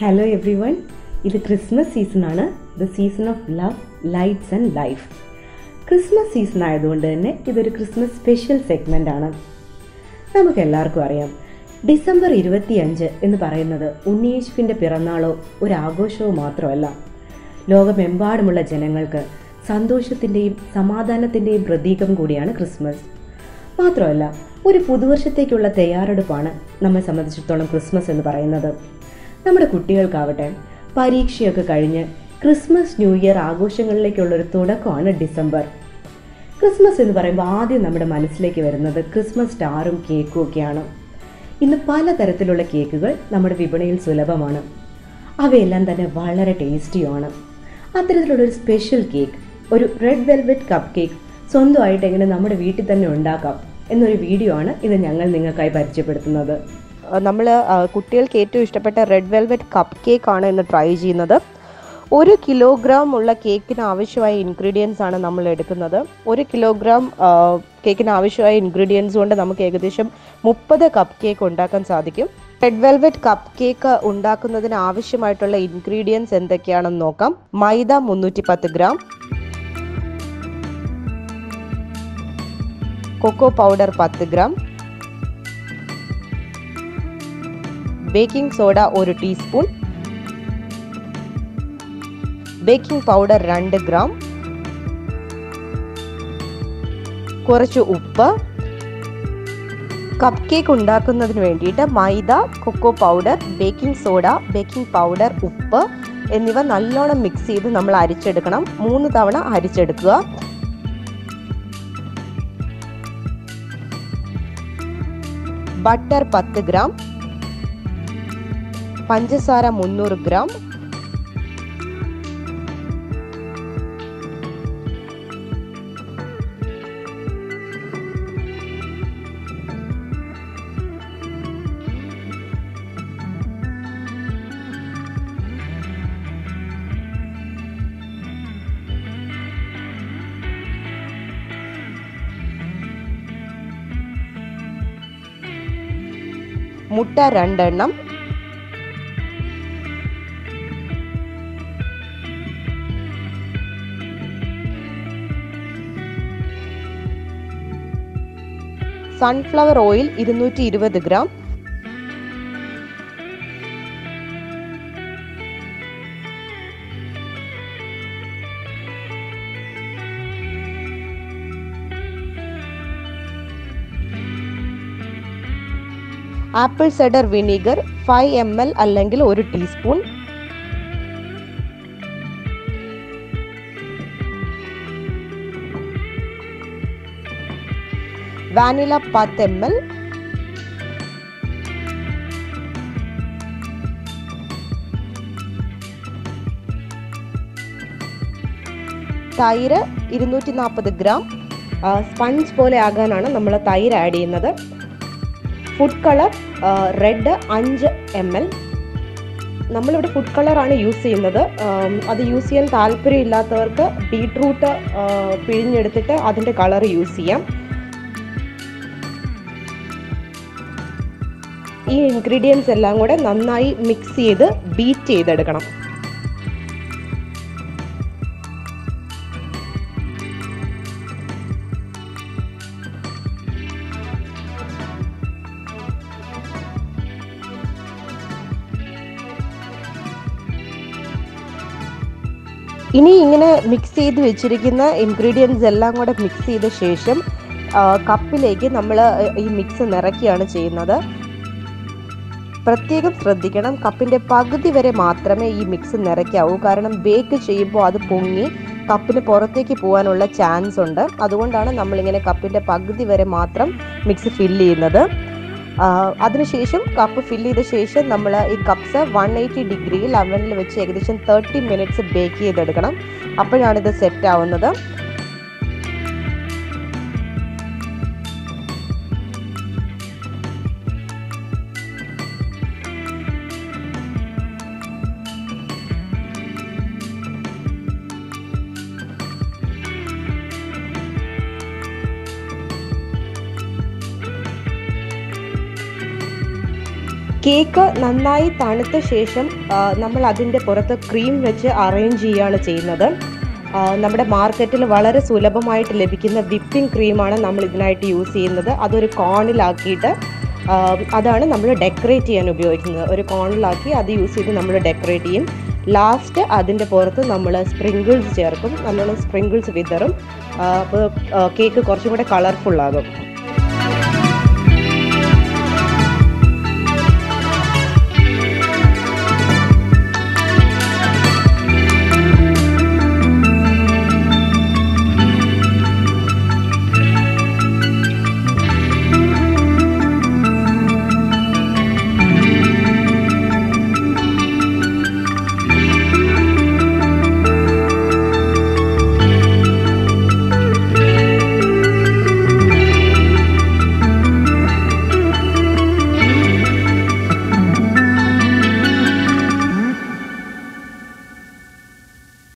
Hello everyone, ഇത് Christmas season ആണ്. The season of love, lights and life. Christmas season ആയതുകൊണ്ട് തന്നെ ഇതൊരു ക്രിസ്മസ് സ്പെഷ്യൽ സെഗ്മെന്റ് ആണ്. നമുക്ക് എല്ലാവർക്കും അറിയാം, ഡിസംബർ 25 എന്ന് പറയുന്നത് ഉണ്ണിയേശുവിൻ്റെ പിറന്നാളോ ഒരു ആഘോഷമോ മാത്രമല്ല, ലോകമെമ്പാടുമുള്ള ജനങ്ങൾക്ക് സന്തോഷത്തിൻ്റെയും സമാധാനത്തിൻ്റെയും പ്രതീകം കൂടിയാണ് ക്രിസ്മസ്. മാത്രമല്ല, ഒരു പുതുവർഷത്തേക്കുള്ള തയ്യാറെടുപ്പാണ് നമ്മെ സംബന്ധിച്ചിടത്തോളം ക്രിസ്മസ് എന്ന് പറയുന്നത്. നമ്മുടെ കുട്ടികൾക്കാവട്ടെ, പരീക്ഷയൊക്കെ കഴിഞ്ഞ് ക്രിസ്മസ് ന്യൂ ഇയർ ആഘോഷങ്ങളിലേക്കുള്ളൊരു തുടക്കമാണ് ഡിസംബർ. ക്രിസ്മസ് എന്ന് പറയുമ്പോൾ ആദ്യം നമ്മുടെ മനസ്സിലേക്ക് വരുന്നത് ക്രിസ്മസ് സ്റ്റാറും കേക്കും ഒക്കെയാണ്. ഇന്ന് പലതരത്തിലുള്ള കേക്കുകൾ നമ്മുടെ വിപണിയിൽ സുലഭമാണ്. അവയെല്ലാം തന്നെ വളരെ ടേസ്റ്റിയുമാണ്. അത്തരത്തിലുള്ളൊരു സ്പെഷ്യൽ കേക്ക്, ഒരു റെഡ് വെൽവെറ്റ് കപ്പ് കേക്ക് സ്വന്തമായിട്ട് എങ്ങനെ നമ്മുടെ വീട്ടിൽ തന്നെ ഉണ്ടാക്കാം എന്നൊരു വീഡിയോ ആണ് ഇത് ഞങ്ങൾ നിങ്ങൾക്കായി പരിചയപ്പെടുത്തുന്നത്. നമ്മൾ കുട്ടികൾക്ക് ഏറ്റവും ഇഷ്ടപ്പെട്ട റെഡ് വെൽവെറ്റ് കപ്പ് കേക്കാണ് ഇന്ന് ട്രൈ ചെയ്യുന്നത്. 1 കിലോഗ്രാം ഉള്ള കേക്കിന് ആവശ്യമായ ഇൻഗ്രീഡിയൻസ് ആണ് നമ്മൾ എടുക്കുന്നത്. 1 കിലോഗ്രാം കേക്കിന് ആവശ്യമായ ഇൻഗ്രീഡിയൻസ് കൊണ്ട് നമുക്ക് ഏകദേശം 30 കപ്പ് കേക്ക് ഉണ്ടാക്കാൻ സാധിക്കും. റെഡ് വെൽവെറ്റ് കപ്പ് കേക്ക് ഉണ്ടാക്കുന്നതിന് ആവശ്യമായിട്ടുള്ള ഇൻഗ്രീഡിയൻസ് എന്തൊക്കെയാണെന്ന് നോക്കാം. Maida 310 gram, cocoa powder 10 gram, baking soda 1 teaspoon, baking powder 2 gram, കുറച്ച് ഉപ്പ്. കപ്പ് കേക്ക് ഉണ്ടാക്കുന്നതിന് വേണ്ടിയിട്ട് maida, cocoa powder, baking soda, baking powder, ഉപ്പ് എന്നിവ നല്ലോണം മിക്സ് ചെയ്ത് നമ്മൾ അരിച്ചെടുക്കണം. 3 തവണ അരിച്ചെടുക്കുക. ബട്ടർ 10 ഗ്രാം, പഞ്ചസാര 300 ഗ്രാം, മുട്ട 2 എണ്ണം, sunflower oil 220 gram, apple cider vinegar 5 ml അല്ലെങ്കിൽ 1 ടീസ്പൂൺ, വാനില 10 ml, തൈര് 240 ഗ്രാം. സ്പഞ്ച് പോലെ ആകാനാണ് നമ്മൾ തൈര് ആഡ് ചെയ്യുന്നത്. Food colour red 5 ml. നമ്മളിവിടെ ഫുഡ് കളറാണ് യൂസ് ചെയ്യുന്നത്. അത് യൂസ് ചെയ്യാൻ താല്പര്യമില്ലാത്തവർക്ക് ബീട്രൂട്ട് പിഴിഞ്ഞെടുത്തിട്ട് അതിൻ്റെ കളർ യൂസ് ചെയ്യാം. ഈ ഇൻഗ്രീഡിയൻസ് എല്ലാം കൂടെ നന്നായി മിക്സ് ചെയ്ത് ബീറ്റ് ചെയ്തെടുക്കണം. ഇനി ഇങ്ങനെ മിക്സ് ചെയ്ത് വെച്ചിരിക്കുന്ന ഇൻഗ്രീഡിയൻസ് എല്ലാം കൂടെ മിക്സ് ചെയ്ത ശേഷം കപ്പിലേക്ക് നമ്മൾ ഈ മിക്സ് നിറയ്ക്കുകയാണ് ചെയ്യുന്നത്. പ്രത്യേകം ശ്രദ്ധിക്കണം, കപ്പിൻ്റെ പകുതി വരെ മാത്രമേ ഈ മിക്സ് നിറയ്ക്കാവൂ. കാരണം ബേക്ക് ചെയ്യുമ്പോൾ അത് പൊങ്ങി കപ്പിന് പുറത്തേക്ക് പോകാനുള്ള ചാൻസ് ഉണ്ട്. അതുകൊണ്ടാണ് നമ്മളിങ്ങനെ കപ്പിൻ്റെ പകുതി വരെ മാത്രം മിക്സ് ഫില്ല് ചെയ്യുന്നത്. അതിനുശേഷം കപ്പ് ഫില്ല് ചെയ്ത ശേഷം നമ്മൾ ഈ കപ്സ് 180 ഡിഗ്രിയിൽ അവനിൽ വെച്ച് ഏകദേശം 30 മിനിറ്റ്സ് ബേക്ക് ചെയ്തെടുക്കണം. അപ്പോഴാണിത് സെറ്റ് ആവുന്നത്. കേക്ക് നന്നായി തണുത്ത ശേഷം നമ്മൾ അതിൻ്റെ പുറത്ത് ക്രീം വെച്ച് അറേഞ്ച് ചെയ്യുകയാണ് ചെയ്യുന്നത്. നമ്മുടെ മാർക്കറ്റിൽ വളരെ സുലഭമായിട്ട് ലഭിക്കുന്ന വിപ്പിംഗ് ക്രീമാണ് നമ്മൾ ഇതിനായിട്ട് യൂസ് ചെയ്യുന്നത്. അതൊരു കോണിലാക്കിയിട്ട് അതാണ് നമ്മൾ ഡെക്കറേറ്റ് ചെയ്യാൻ ഉപയോഗിക്കുന്നത്. ഒരു കോണിലാക്കി അത് യൂസ് ചെയ്ത് നമ്മൾ ഡെക്കറേറ്റ് ചെയ്യും. ലാസ്റ്റ് അതിൻ്റെ പുറത്ത് നമ്മൾ സ്പ്രിങ്കിൾസ് ചേർക്കും. നല്ലോണം സ്പ്രിങ്കിൾസ് വിതറും. അപ്പോൾ കേക്ക് കുറച്ചും കൂടെ കളർഫുള്ളാകും.